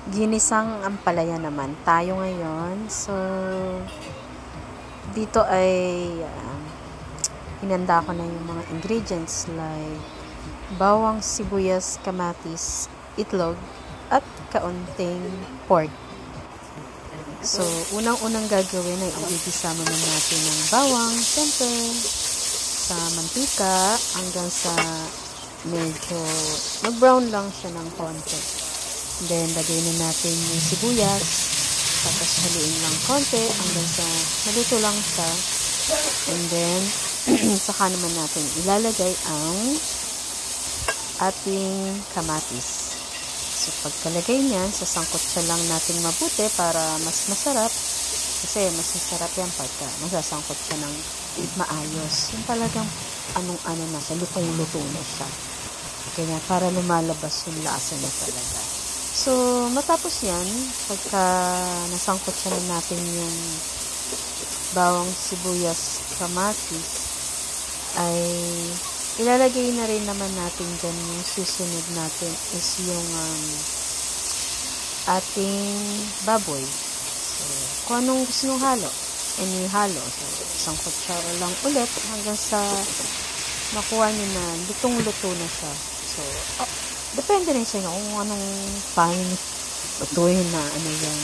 Ginisang ampalaya naman tayo ngayon. So, dito ay hinanda ko na yung mga ingredients like bawang, sibuyas, kamatis, itlog, at kaunting pork. So, unang-unang gagawin ay igigisa muna natin ng bawang, syempre, sa mantika hanggang sa medyo mag-brown lang siya ng konti. Then, lagay na natin yung sibuyas. Tapos, haluin lang konti hanggang sa maluto lang siya. And then, saka naman natin ilalagay ang ating kamatis. So, pagkalagay niyan, sasangkot siya lang natin mabuti para mas masarap. Kasi, mas masarap yan pagka masasangkot siya ng maayos. Yung talagang anong-ano na siya, lutong-luto na siya. Kaya, para lumalabas yung lasa niya talaga. So, matapos yan, pagka nasangkot siya na natin yung bawang, sibuyas, kamatis, ay ilalagay na rin naman natin dyan yung susunod natin is yung ating baboy. So, kung anong gusto nung halo, halo. So, sangkot siya lang ulit hanggang sa makuha nyo na lutong-luto na siya. So, depende rin sa inyo kung anong paano lutuin na yung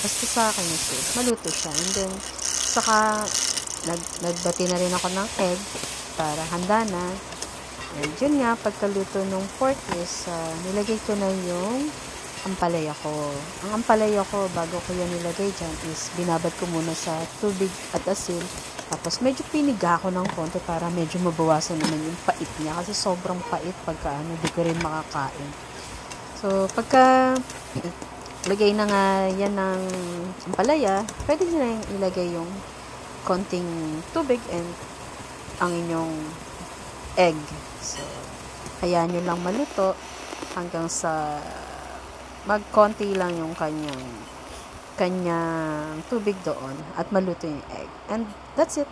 basta sa akin is maluto siya. And then, saka nagbati na rin ako ng egg para handa na. And yun nga, pagkaluto ng pork is nilagay ko na yung ampalaya ko. Ang ampalaya ko, bago ko yan nilagay dyan, is binabad ko muna sa tubig at asin. Tapos medyo piniga ko ng konti para medyo mabawasan naman yung pait niya. Kasi sobrang pait pagka di ko rin makakain. So, pagka lagay na nga yan ng ampalaya, pwede nyo na yung ilagay yung konting tubig and ang inyong egg. So, hayaan nyo lang maluto hanggang sa magkonti lang yung kanyang tubig doon at maluto yung egg. And that's it.